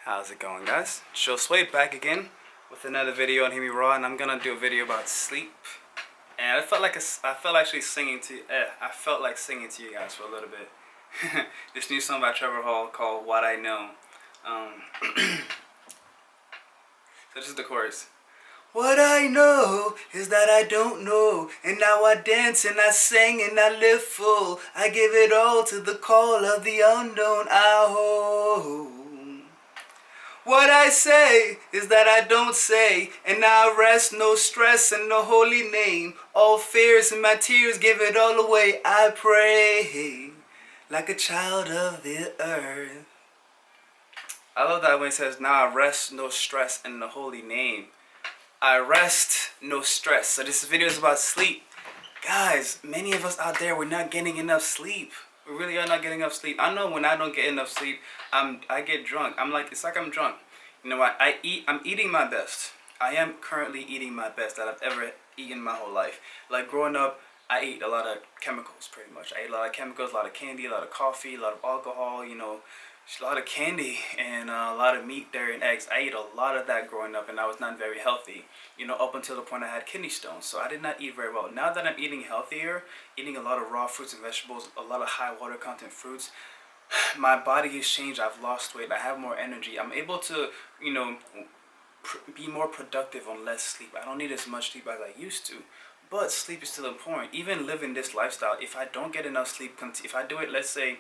How's it going, guys? Joe Swade back again with another video on HearmeRaw, and I'm gonna do a video about sleep. And I felt actually singing to I felt like singing to you guys for a little bit. This new song by Trevor Hall called "What I Know." Um, so this is the chorus. What I know is that I don't know, and now I dance and I sing and I live full. I give it all to the call of the unknown. I hope. What I say is that I don't say, and now I rest, no stress in the holy name. All fears and my tears, give it all away. I pray like a child of the earth. I love that when it says, now I rest, no stress in the holy name. I rest, no stress. So this video is about sleep. Guys, many of us out there, we're not getting enough sleep. We really are not getting enough sleep. I know when I don't get enough sleep, I get drunk. It's like I'm drunk. You know what? I'm eating my best. I am currently eating my best that I've ever eaten my whole life. Like growing up, I ate a lot of chemicals pretty much. I ate a lot of chemicals, a lot of candy, a lot of coffee, a lot of alcohol, just a lot of candy and a lot of meat, dairy, and eggs. I ate a lot of that growing up, and I was not very healthy, up until the point I had kidney stones. So I did not eat very well. Now that I'm eating healthier, eating a lot of raw fruits and vegetables, a lot of high water content fruits, my body has changed. I've lost weight. I have more energy. I'm able to, be more productive on less sleep. I don't need as much sleep as I used to. But sleep is still important. Even living this lifestyle, if I don't get enough sleep, if I do it, let's say,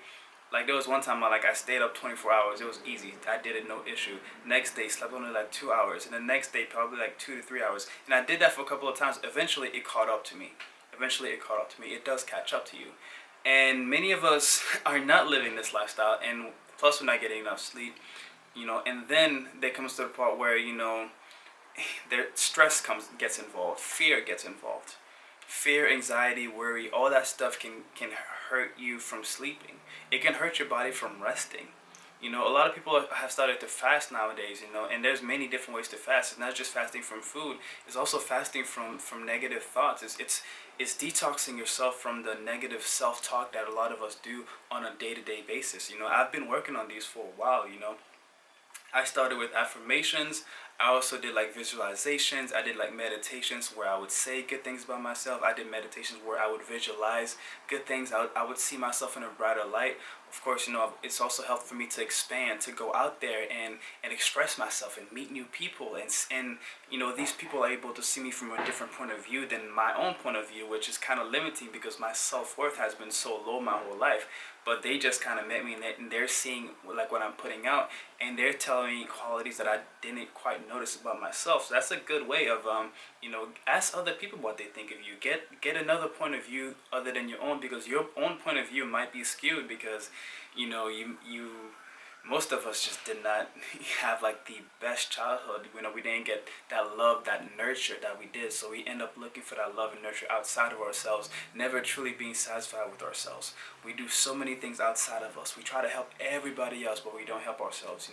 like there was one time I stayed up 24 hours. It was easy. I did it no issue. Next day, slept only like 2 hours. And the next day, probably like 2 to 3 hours. And I did that for a couple of times. Eventually, it caught up to me. It does catch up to you. And many of us are not living this lifestyle. And plus, we're not getting enough sleep. And then there comes to the part where, their stress gets involved. Fear gets involved. Fear, anxiety, worry, all that stuff can hurt you from sleeping. It can hurt your body from resting. A lot of people have started to fast nowadays, and there's many different ways to fast. It's not just fasting from food. It's also fasting from negative thoughts. It's detoxing yourself from the negative self-talk that a lot of us do on a day-to-day basis. I've been working on these for a while, I started with affirmations. I also did like visualizations. I did like meditations where I would say good things about myself. I did meditations where I would visualize good things. I would see myself in a brighter light. Of course, it's also helped for me to expand, to go out there and express myself and meet new people. And these people are able to see me from a different point of view than my own point of view, which is kind of limiting because my self-worth has been so low my whole life. But they just kind of met me, and they're seeing like what I'm putting out, and they're telling me qualities that I didn't quite notice about myself. So that's a good way of ask other people what they think of you. Get another point of view other than your own, because your own point of view might be skewed because you most of us just did not have like the best childhood. We didn't get that love, that nurture that we did. So we end up looking for that love and nurture outside of ourselves, never truly being satisfied with ourselves. We do so many things outside of us. We try to help everybody else, but we don't help ourselves.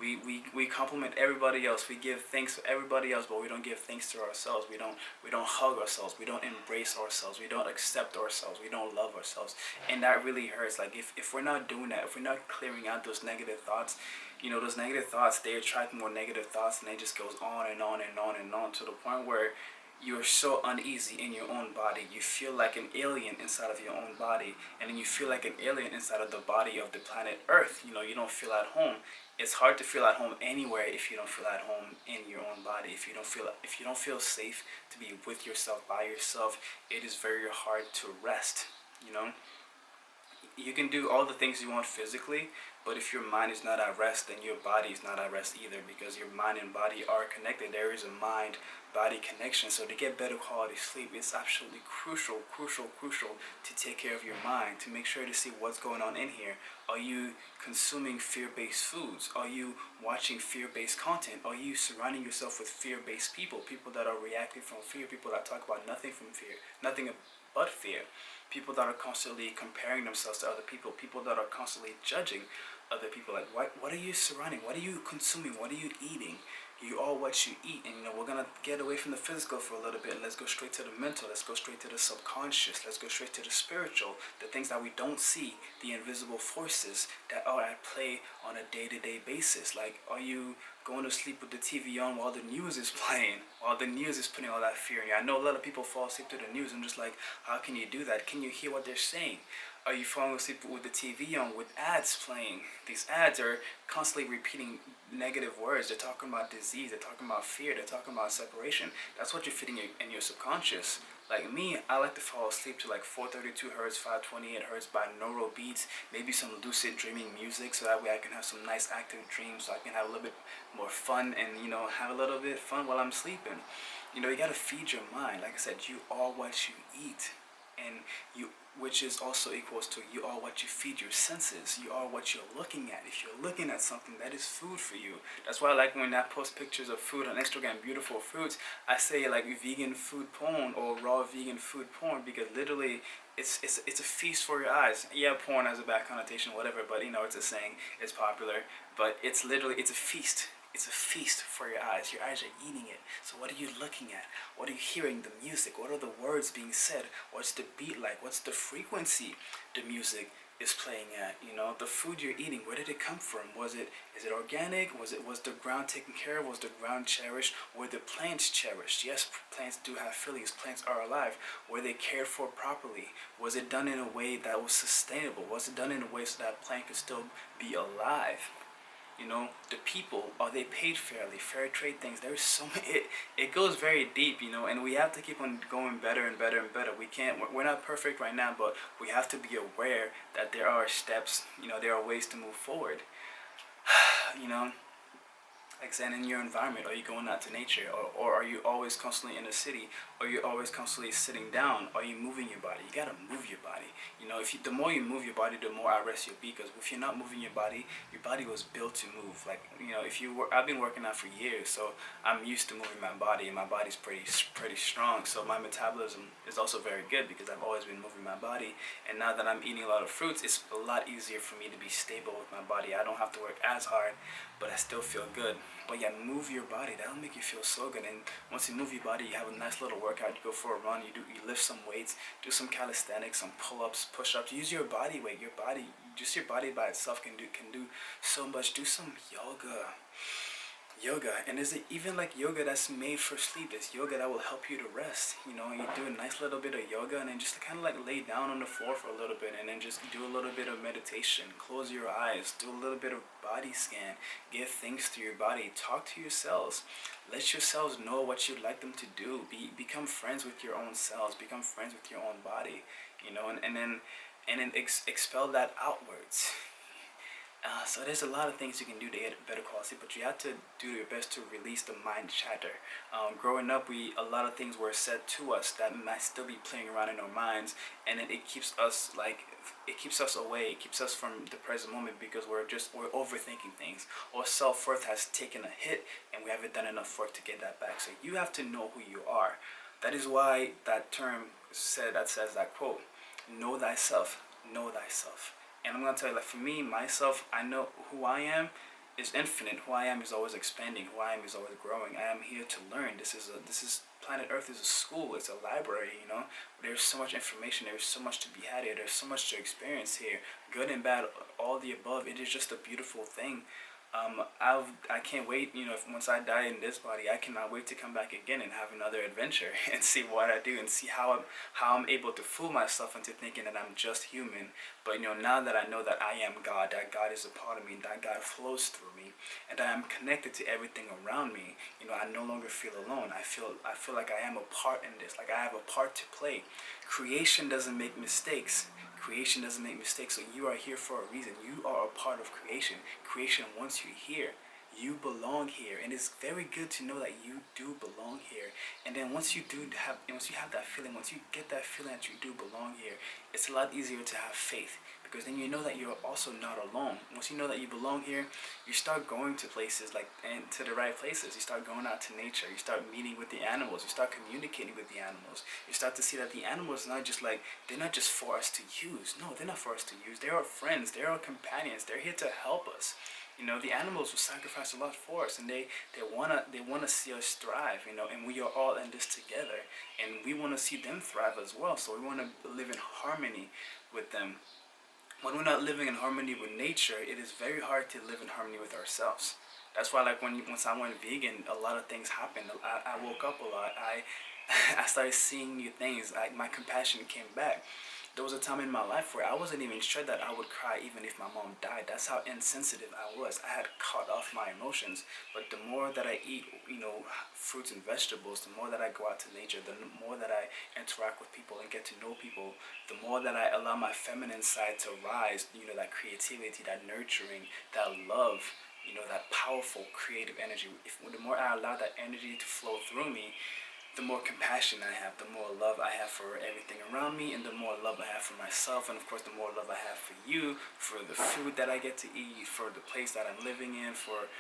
We compliment everybody else. We give thanks to everybody else, but we don't give thanks to ourselves. We don't hug ourselves. We don't embrace ourselves. We don't accept ourselves. We don't love ourselves, and that really hurts. Like if we're not doing that, if we're not clearing out those negative thoughts, those negative thoughts, they attract more negative thoughts, and it just goes on and on and on and on to the point where you're so uneasy in your own body. You feel like an alien inside of your own body, and then you feel like an alien inside of the body of the planet Earth. You don't feel at home. It's hard to feel at home anywhere if you don't feel at home in your own body. If you don't feel safe to be with yourself, by yourself, it is very hard to rest. You can do all the things you want physically, but if your mind is not at rest, then your body is not at rest either, because your mind and body are connected. There is a mind-body connection. So to get better quality sleep, it's absolutely crucial to take care of your mind, to make sure to see what's going on in here. Are you consuming fear-based foods? Are you watching fear-based content? Are you surrounding yourself with fear-based people that are reacting from fear, people that talk about nothing from fear, nothing but fear? People that are constantly comparing themselves to other people that are constantly judging other people. Like, what are you surrounding? What are you consuming? What are you eating? You are what you eat. And we're gonna get away from the physical for a little bit and let's go straight to the mental. Let's go straight to the subconscious. Let's go straight to the spiritual, the things that we don't see, the invisible forces that are at play on a day-to-day basis. Like, are you going to sleep with the TV on while the news is playing, while the news is putting all that fear in you? I know a lot of people fall asleep to the news. I'm just like, how can you do that? Can you hear what they're saying? Are you falling asleep with the TV on with ads playing? These ads are constantly repeating negative words. They're talking about disease. They're talking about fear. They're talking about separation. That's what you're feeding in your subconscious. Like me, I like to fall asleep to like 432 hertz, 528 hertz binaural beats, maybe some lucid dreaming music, so that way I can have some nice active dreams, so I can have a little bit more fun and, have a little bit of fun while I'm sleeping. You gotta feed your mind. Like I said, you are what you eat. And which is also equals to you are what you feed your senses. You are what you're looking at. If you're looking at something, that is food for you. That's why I like when I post pictures of food on Instagram, beautiful foods, I say like vegan food porn or raw vegan food porn, because literally it's a feast for your eyes. Yeah, porn has a bad connotation, whatever, but it's a saying, it's popular, but it's a feast. It's a feast for your eyes. Your eyes are eating it. So what are you looking at? What are you hearing? The music. What are the words being said? What's the beat like? What's the frequency the music is playing at? The food you're eating, where did it come from? Is it organic? Was the ground taken care of? Was the ground cherished? Were the plants cherished? Yes, plants do have feelings. Plants are alive. Were they cared for properly? Was it done in a way that was sustainable? Was it done in a way so that plant could still be alive? The people, are they paid fairly? Fair trade things. There's so many, it goes very deep, and we have to keep on going better and better and better. We're not perfect right now, but we have to be aware that there are steps, there are ways to move forward. you know, like saying in your environment, are you going out to nature, or are you always constantly in the city? Are you always constantly sitting down? Are you moving your body? You gotta move your body. The more you move your body, the more at rest you'll be. Because if you're not moving your body was built to move. Like I've been working out for years, so I'm used to moving my body, and my body's pretty strong. So my metabolism is also very good because I've always been moving my body. And now that I'm eating a lot of fruits, it's a lot easier for me to be stable with my body. I don't have to work as hard, but I still feel good. But yeah, move your body. That'll make you feel so good. And once you move your body, you have a nice little workout. You go for a run. You lift some weights. Do some calisthenics, some pull-ups, push-ups. Use your body weight. Your body by itself can do so much. Do some yoga. And is it even like yoga that's made for sleep? There's yoga that will help you to rest. You do a nice little bit of yoga and then just kind of like lay down on the floor for a little bit and then just do a little bit of meditation. Close your eyes. Do a little bit of body scan. Get things through your body. Talk to your cells. Let your cells know what you'd like them to do. Become friends with your own cells. Become friends with your own body. And then expel that outwards. So there's a lot of things you can do to get better quality, but you have to do your best to release the mind chatter. Growing up, a lot of things were said to us that might still be playing around in our minds, and then it keeps us away. It keeps us from the present moment because we're overthinking things. Our self-worth has taken a hit, and we haven't done enough work to get that back. So you have to know who you are. That is why that term says that quote, "Know thyself, know thyself." And I'm going to tell you, like for me, myself, I know who I am is infinite. Who I am is always expanding. Who I am is always growing. I am here to learn. Planet Earth is a school. It's a library, There's so much information. There's so much to be had here. There's so much to experience here. Good and bad, all the above. It is just a beautiful thing. I can't wait, once I die in this body, I cannot wait to come back again and have another adventure and see what I do and see how I'm able to fool myself into thinking that I'm just human. But now that I know that I am God, that God is a part of me, that God flows through me, and that I'm connected to everything around me, I no longer feel alone. I feel like I am a part in this, like I have a part to play. Creation doesn't make mistakes. Creation doesn't make mistakes, so you are here for a reason. You are a part of creation. Creation wants you here. You belong here, and it's very good to know that you do belong here. And then once you have that feeling, once you get that feeling that you do belong here, it's a lot easier to have faith, because then you know that you're also not alone. Once you know that you belong here, you start going to places and to the right places. You start going out to nature. You start meeting with the animals. You start communicating with the animals. You start to see that the animals they're not just for us to use. No, they're not for us to use. They're our friends. They're our companions. They're here to help us. You know, the animals will sacrifice a lot for us, and they wanna see us thrive. You know, and we are all in this together, and we want to see them thrive as well. So we want to live in harmony with them. When we're not living in harmony with nature, it is very hard to live in harmony with ourselves. That's why, like, once I went vegan, a lot of things happened. I woke up a lot. I started seeing new things. My compassion came back. There was a time in my life where I wasn't even sure that I would cry even if my mom died. That's how insensitive I was. I had cut off my emotions. But the more that I eat, you know, fruits and vegetables, the more that I go out to nature, the more that I interact with people and get to know people, the more that I allow my feminine side to rise, you know, that creativity, that nurturing, that love, you know, that powerful creative energy. The more I allow that energy to flow through me, the more compassion I have, the more love I have for everything around me, and the more love I have for myself, and of course the more love I have for you, for the food that I get to eat, for the place that I'm living in, for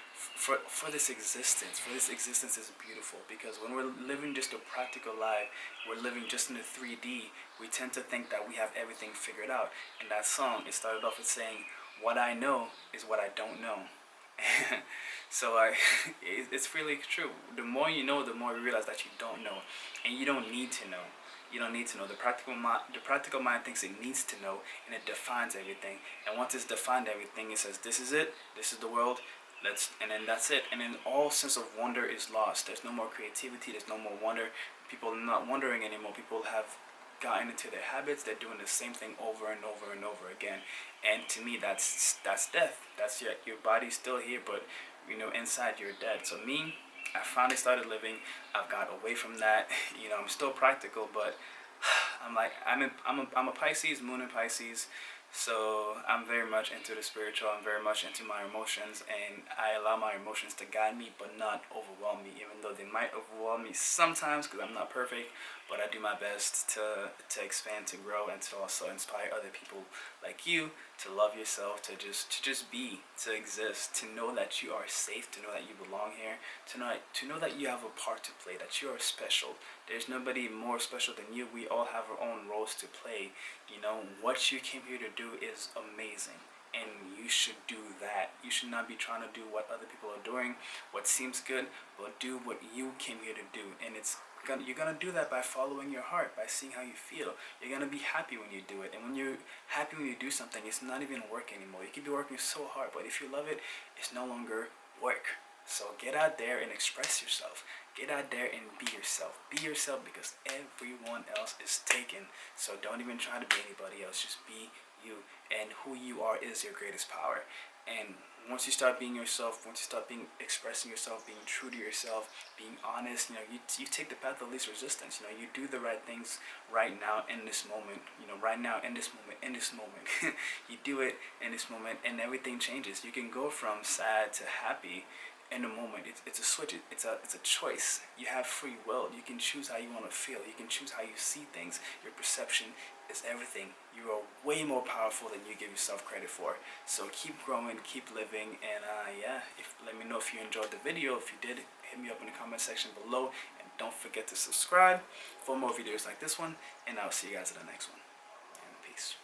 this existence. For this existence is beautiful, because when we're living just a practical life, we're living just in a 3D, we tend to think that we have everything figured out. And that song, it started off with saying, "What I know is what I don't know." So it's really true. The more you know, the more you realize that you don't know, and you don't need to know. You don't need to know. The practical mind thinks it needs to know, and it defines everything. And once it's defined everything, it says, "This is it. This is the world. And then that's it." And then all sense of wonder is lost. There's no more creativity. There's no more wonder. People are not wondering anymore. People have gotten into their habits. They're doing the same thing over and over and over again. And to me, that's death. That's your body's still here, but you know, inside you're dead. So me, I finally started living. I've got away from that. You know, I'm still practical, but I'm a Pisces, moon in Pisces. So I'm very much into the spiritual. I'm very much into my emotions, and I allow my emotions to guide me, but not overwhelm me. Even though they might overwhelm me sometimes, because I'm not perfect, but I do my best to expand, to grow, and to also inspire other people like you to love yourself, to just be, to exist, to know that you are safe, to know that you belong here, to know that you have a part to play, that you are special. There's nobody more special than you. We all have our own roles to play. You know, what you came here to do is amazing, and you should do that. You should not be trying to do what other people are doing, what seems good, but do what you came here to do. And you're gonna do that by following your heart, by seeing how you feel. You're gonna be happy when you do it, and when you're happy when you do something, it's not even work anymore. You could be working so hard, but if you love it, it's no longer work. So get out there and express yourself. Get out there and be yourself. Be yourself, because everyone else is taken. So don't even try to be anybody else. Just be you. And who you are is your greatest power. And once you start being yourself, once you start expressing yourself, being true to yourself, being honest, you know, you take the path of least resistance. You know, you do the right things right now in this moment. You know, right now in this moment, you do it in this moment, and everything changes. You can go from sad to happy in a moment. It's a switch. It's a choice. You have free will. You can choose how you want to feel. You can choose how you see things. Your perception is everything. You are way more powerful than you give yourself credit for. So keep growing, keep living, and yeah. Let me know if you enjoyed the video. If you did, hit me up in the comment section below, and don't forget to subscribe for more videos like this one. And I'll see you guys in the next one. And peace.